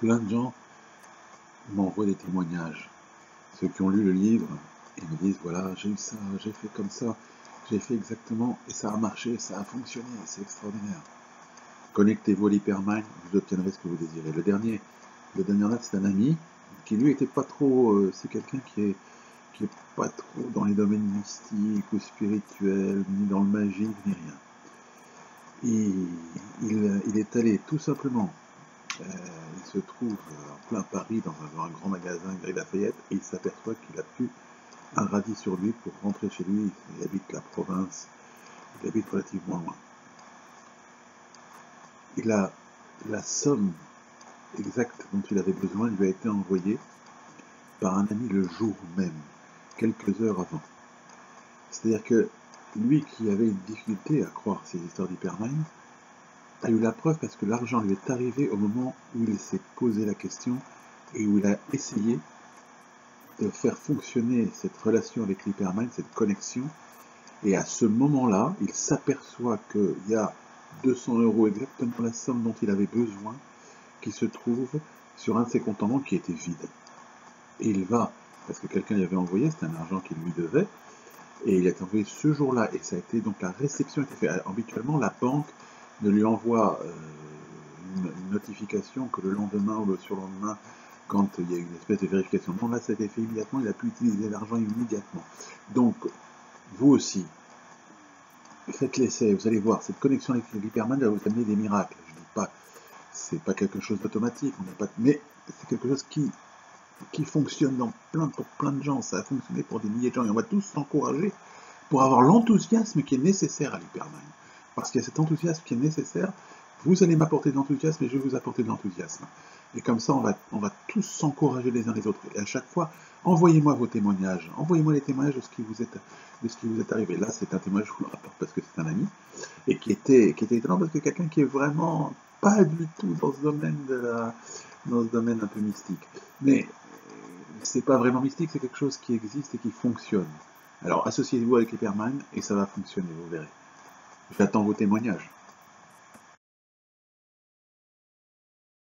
Plein de gens m'envoient des témoignages. Ceux qui ont lu le livre, ils me disent, voilà, j'ai eu ça, j'ai fait comme ça, j'ai fait exactement, et ça a marché, ça a fonctionné, c'est extraordinaire. Connectez-vous à l'hypermind, vous obtiendrez ce que vous désirez. Le dernier en date, c'est un ami qui lui était pas trop, c'est quelqu'un qui est pas trop dans les domaines mystiques ou spirituels, ni dans le magique, ni rien. Il est allé tout simplement, il se trouve en plein Paris dans un grand magasin Galeries Lafayette et il s'aperçoit qu'il a plus un radis sur lui pour rentrer chez lui. Il habite la province, il habite relativement loin. Il a la somme exacte dont il avait besoin lui a été envoyée par un ami le jour même, quelques heures avant. C'est-à-dire que lui qui avait une difficulté à croire ces histoires d'hypermind a eu la preuve parce que l'argent lui est arrivé au moment où il s'est posé la question et où il a essayé de faire fonctionner cette relation avec l'hypermind, cette connexion. Et à ce moment-là, il s'aperçoit qu'il y a 200 €, exactement la somme dont il avait besoin, qui se trouve sur un de ses comptes en banque qui était vide. Et il va, parce que quelqu'un lui avait envoyé, c'était un argent qu'il lui devait, et il a été envoyé ce jour-là, et ça a été donc la réception a été faite. Habituellement, la banque ne lui envoie une notification que le lendemain ou le surlendemain, quand il y a une espèce de vérification. Non, là, ça a été fait immédiatement, il a pu utiliser l'argent immédiatement. Donc, vous aussi, faites l'essai, vous allez voir, cette connexion avec l'hypermind va vous amener des miracles. Je ne dis pas, c'est pas quelque chose d'automatique, mais c'est quelque chose qui fonctionne pour plein de gens, ça a fonctionné pour des milliers de gens, et on va tous s'encourager pour avoir l'enthousiasme qui est nécessaire à l'hypermind. Parce qu'il y a cet enthousiasme qui est nécessaire, vous allez m'apporter de l'enthousiasme et je vais vous apporter de l'enthousiasme. Et comme ça, on va tous s'encourager les uns les autres. Et à chaque fois, envoyez-moi vos témoignages, envoyez-moi les témoignages de ce qui vous est arrivé. Là, c'est un témoignage, je vous le rapporte parce que c'est un ami, et qui était étonnant parce que quelqu'un qui est vraiment pas du tout dans ce domaine dans ce domaine un peu mystique. Mais c'est pas vraiment mystique, c'est quelque chose qui existe et qui fonctionne. Alors associez-vous avec l'hypermind et ça va fonctionner, vous verrez. J'attends vos témoignages.